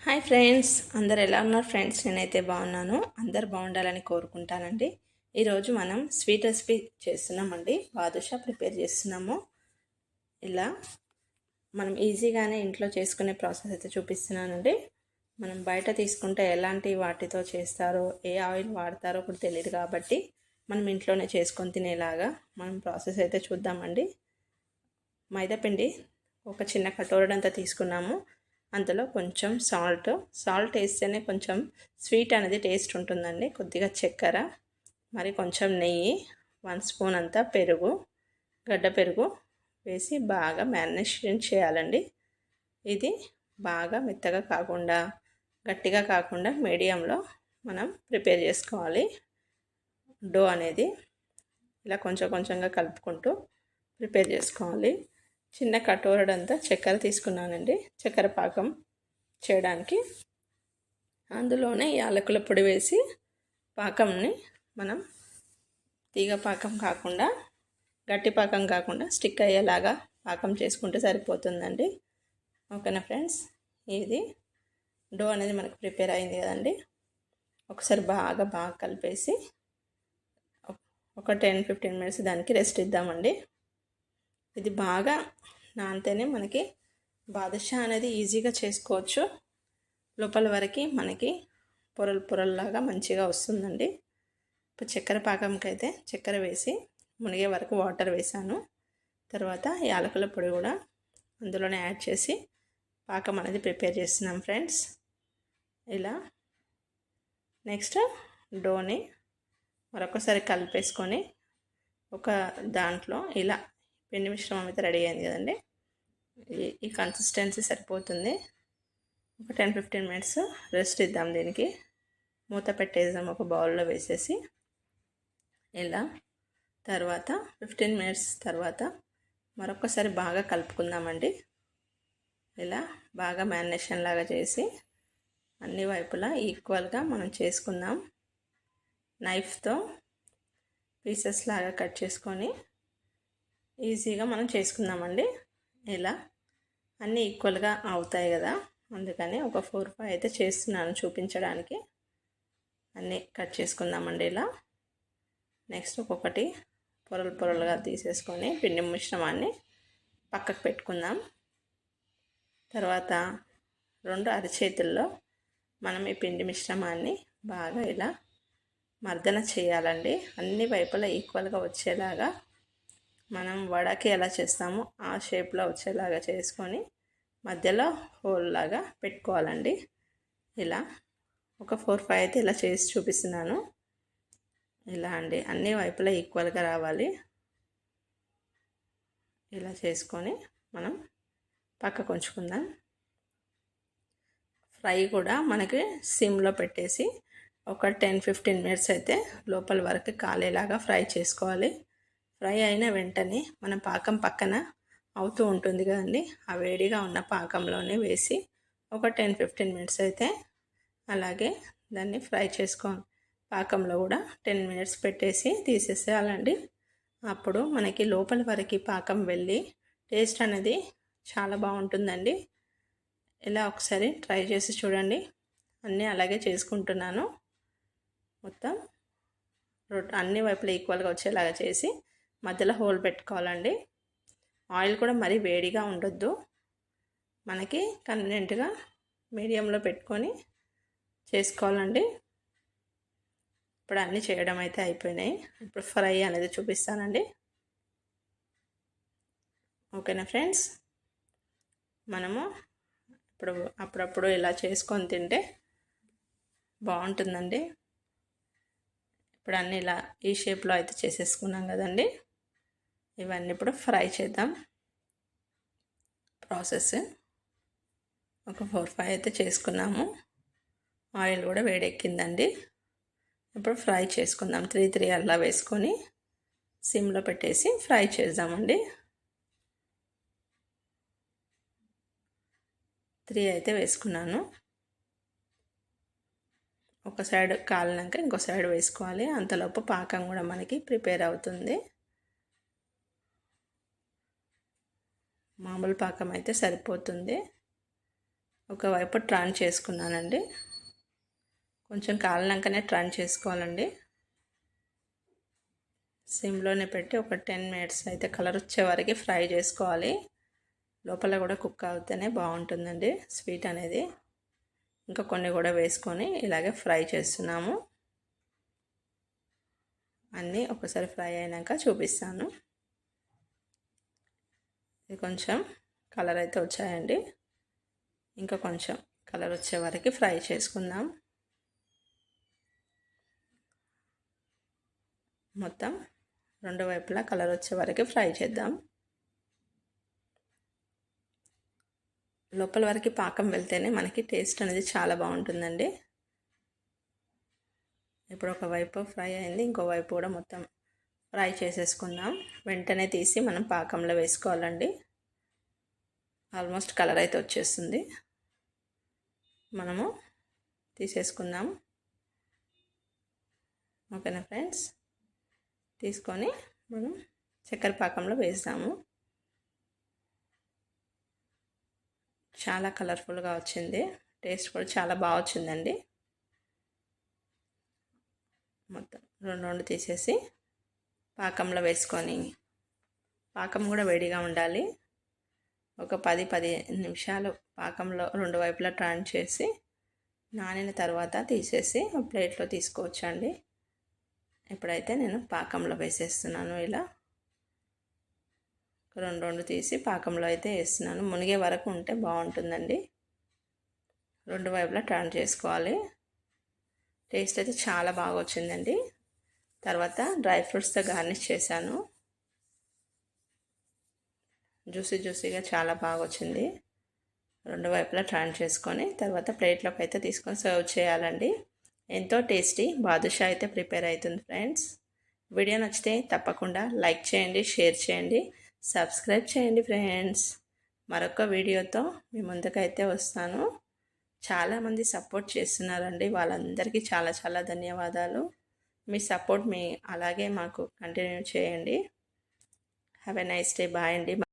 Hi friends, అందరు ఎలా ఉన్నారు ఫ్రెండ్స్? నేనైతే బాగున్నాను. అందరు బాగుండాలని కోరుకుంటానండి. ఈరోజు మనం స్వీట్ రెసిపీ చేస్తున్నామండి. బాదుషా ప్రిపేర్ చేస్తున్నాము. ఇలా మనం ఈజీగానే ఇంట్లో చేసుకునే ప్రాసెస్ అయితే చూపిస్తున్నానండి. మనం బయట తీసుకుంటే ఎలాంటి వాటితో చేస్తారో, ఏ ఆయిల్ వాడతారో కూడా తెలియదు కాబట్టి మనం ఇంట్లోనే చేసుకొని తినేలాగా మనం ప్రాసెస్ అయితే చూద్దామండి. మైదాపిండి ఒక చిన్న కటోరడంతా తీసుకున్నాము. అందులో కొంచెం సాల్ట్ వేస్తేనే కొంచెం స్వీట్ అనేది టేస్ట్ ఉంటుందండి. కొద్దిగా చక్కెర, మరి కొంచెం నెయ్యి, 1 స్పూన్ అంతా పెరుగు, గడ్డ పెరుగు వేసి బాగా మ్యారినేషన్ చేయాలండి. ఇది బాగా మెత్తగా కాకుండా గట్టిగా కాకుండా మీడియంలో మనం ప్రిపేర్ చేసుకోవాలి. డో అనేది ఇలా కొంచెం కొంచెంగా కలుపుకుంటూ ప్రిపేర్ చేసుకోవాలి. చిన్న కటోరడంతా చక్కెర తీసుకున్నానండి, చక్కెర పాకం చేయడానికి. అందులోనే యాలకుల పొడి వేసి పాకంని మనం తీగ పాకం కాకుండా, గట్టి పాకం కాకుండా స్టిక్ అయ్యేలాగా పాకం చేసుకుంటే సరిపోతుందండి. ఓకేనా ఫ్రెండ్స్? ఇది డో అనేది మనకు ప్రిపేర్ అయింది కదండి. ఒకసారి బాగా కలిపేసి ఒక 10-15 మినిట్స్ దానికి రెస్ట్ ఇద్దామండి. ఇది బాగా నానితేనే మనకి బాదుషా అనేది ఈజీగా చేసుకోవచ్చు. లోపల వరకు మనకి పొరల్లాగా మంచిగా వస్తుందండి. ఇప్పుడు చక్కెర పాకంకి అయితే చక్కెర వేసి మునిగే వరకు వాటర్ వేసాను. తర్వాత యాలకుల పొడి కూడా అందులోనే యాడ్ చేసి పాకం అనేది ప్రిపేర్ చేస్తున్నాం ఫ్రెండ్స్. ఇలా నెక్స్ట్ డోని మరొకసారి కలిపేసుకొని ఒక దాంట్లో ఇలా పిండి మిశ్రమం అయితే రెడీ అయింది కదండి. ఈ కన్సిస్టెన్సీ సరిపోతుంది. ఒక 10-15 మినిట్స్ రెస్ట్ ఇద్దాం. దీనికి మూత పెట్టేద్దాం ఒక బౌల్లో వేసేసి. ఇలా తర్వాత 15 మినిట్స్ తర్వాత మరొకసారి బాగా కలుపుకుందామండి. ఇలా బాగా మ్యారినేషన్ లాగా చేసి అన్ని వైపులా ఈక్వల్గా మనం చేసుకుందాం. నైఫ్తో పీసెస్ లాగా కట్ చేసుకొని ఈజీగా మనం చేసుకుందామండి. ఇలా అన్నీ ఈక్వల్గా అవుతాయి కదా, అందుకని ఒక 4-5 అయితే చేస్తున్నాను చూపించడానికి. అన్నీ కట్ చేసుకుందామండి ఇలా. నెక్స్ట్ ఒక్కొక్కటి పొరలుగా తీసేసుకొని పిండి మిశ్రమాన్ని పక్కకు పెట్టుకుందాం. తర్వాత 2 అరచేతుల్లో మనం ఈ పిండి మిశ్రమాన్ని బాగా ఇలా మర్దన చేయాలండి. అన్ని వైపులా ఈక్వల్గా వచ్చేలాగా మనం వడకి ఎలా చేస్తామో ఆ షేప్లో వచ్చేలాగా చేసుకొని మధ్యలో హోల్ లాగా పెట్టుకోవాలండి. ఇలా ఒక 4-5 అయితే ఇలా చేసి చూపిస్తున్నాను. ఇలా అండి, అన్ని వైపులా ఈక్వల్గా రావాలి. ఇలా చేసుకొని మనం పక్కకు ఉంచుకుందాం. ఫ్రై కూడా మనకి సిమ్లో పెట్టేసి ఒక 10-15 మినిట్స్ అయితే లోపల వరకు కాలేలాగా ఫ్రై చేసుకోవాలి. ఫ్రై అయిన వెంటనే మనం పాకం పక్కన అవుతూ ఉంటుంది కదండి, ఆ వేడిగా ఉన్న పాకంలోనే వేసి ఒక 10-15 మినిట్స్ అయితే అలాగే దాన్ని ఫ్రై పాకంలో కూడా 10 మినిట్స్ పెట్టేసి తీసేసేయాలండి. అప్పుడు మనకి లోపల వరకు పాకం వెళ్ళి టేస్ట్ అనేది చాలా బాగుంటుందండి. ఇలా ఒకసారి ట్రై చేసి చూడండి. అన్నీ అలాగే చేసుకుంటున్నాను. మొత్తం అన్ని వైపులా ఈక్వల్గా వచ్చేలాగా చేసి మధ్యలో హోల్ పెట్టుకోవాలండి. ఆయిల్ కూడా మరీ వేడిగా ఉండొద్దు, మనకి కన్వీనియంట్గా మీడియంలో పెట్టుకొని చేసుకోవాలండి. ఇప్పుడు అన్నీ చేయడం అయితే అయిపోయినాయి. ఇప్పుడు ఫ్రై అనేది చూపిస్తానండి. ఓకేనా ఫ్రెండ్స్? మనము అప్పుడప్పుడు ఇలా చేసుకొని తింటే బాగుంటుందండి. ఇప్పుడు అన్నీ ఇలా ఈ షేప్లో అయితే చేసేసుకున్నాం కదండి. ఇవన్నీ ఇప్పుడు ఫ్రై చేద్దాం. ప్రాసెస్ ఒక 4-5 అయితే చేసుకున్నాము. ఆయిల్ కూడా వేడెక్కిందండి. ఇప్పుడు ఫ్రై చేసుకుందాం. 3 అలా వేసుకొని సిమ్లో పెట్టేసి ఫ్రై చేద్దామండి. 3 అయితే వేసుకున్నాను. ఒక సైడ్ కాలినాక ఇంకో సైడ్ వేసుకోవాలి. అంతలోపు పాకం కూడా మనకి ప్రిపేర్ అవుతుంది. మామూలు పాకం అయితే సరిపోతుంది. ఒకవైపు టర్న్ చేసుకున్నానండి. కొంచెం కాలినాకనే టర్న్ చేసుకోవాలండి. సిమ్లోనే పెట్టి ఒక 10 మినిట్స్ అయితే కలర్ వచ్చే వరకు ఫ్రై చేసుకోవాలి. లోపల కూడా కుక్ అవుతేనే బాగుంటుందండి స్వీట్ అనేది. ఇంకా కొన్ని కూడా వేసుకొని ఇలాగే ఫ్రై చేస్తున్నాము. అన్నీ ఒకసారి ఫ్రై అయినాక చూపిస్తాను. ఇది కొంచెం కలర్ అయితే వచ్చాయండి. ఇంకా కొంచెం కలర్ వచ్చే వరకు ఫ్రై చేసుకుందాం. మొత్తం రెండు వైపులా కలర్ వచ్చే వరకు ఫ్రై చేద్దాం. లోపల వరకు పాకం వెళ్తేనే మనకి టేస్ట్ అనేది చాలా బాగుంటుందండి. ఇప్పుడు ఒకవైపు ఫ్రై అయింది, ఇంకోవైపు కూడా మొత్తం ఫ్రై చేసేసుకుందాం. వెంటనే తీసి మనం పాకంలో వేసుకోవాలండి. ఆల్మోస్ట్ కలర్ అయితే వచ్చేస్తుంది. మనము తీసేసుకుందాం. ఓకేనా ఫ్రెండ్స్, తీసుకొని మనం చక్కెర పాకంలో వేస్తాము. చాలా కలర్ఫుల్గా వచ్చింది, టేస్ట్ కూడా చాలా బాగా వచ్చిందండి. మొత్తం రెండు తీసేసి పాకంలో వేసుకొని, పాకం కూడా వేడిగా ఉండాలి. ఒక 10-15 నిమిషాలు పాకంలో రెండు వైపులా టర్న్ చేసి నానిన తర్వాత తీసేసి ఒక ప్లేట్లో తీసుకోవచ్చండి. ఇప్పుడైతే నేను పాకంలో వేసేస్తున్నాను. ఇలా రెండు తీసి పాకంలో అయితే వేస్తున్నాను. మునిగే వరకు ఉంటే బాగుంటుందండి. రెండు వైపులా టర్న్ చేసుకోవాలి. టేస్ట్ అయితే చాలా బాగా వచ్చిందండి. తర్వాత డ్రై ఫ్రూట్స్తో గార్నిష్ చేశాను. జ్యూసీగా చాలా బాగా వచ్చింది. రెండు వైపులా టర్న్ చేసుకొని తర్వాత ప్లేట్లోకి అయితే తీసుకొని సర్వ్ చేయాలండి. ఎంతో టేస్టీ బాదుషా అయితే ప్రిపేర్ అవుతుంది ఫ్రెండ్స్. వీడియో నచ్చితే తప్పకుండా లైక్ చేయండి, షేర్ చేయండి, సబ్స్క్రైబ్ చేయండి ఫ్రెండ్స్. మరొక వీడియోతో మీ ముందుకైతే వస్తాను. చాలామంది సపోర్ట్ చేస్తున్నారండి, వాళ్ళందరికీ చాలా చాలా ధన్యవాదాలు. మీ సపోర్ట్ అలాగే మాకు కంటిన్యూ చేయండి. Have a nice day. Bye అండి.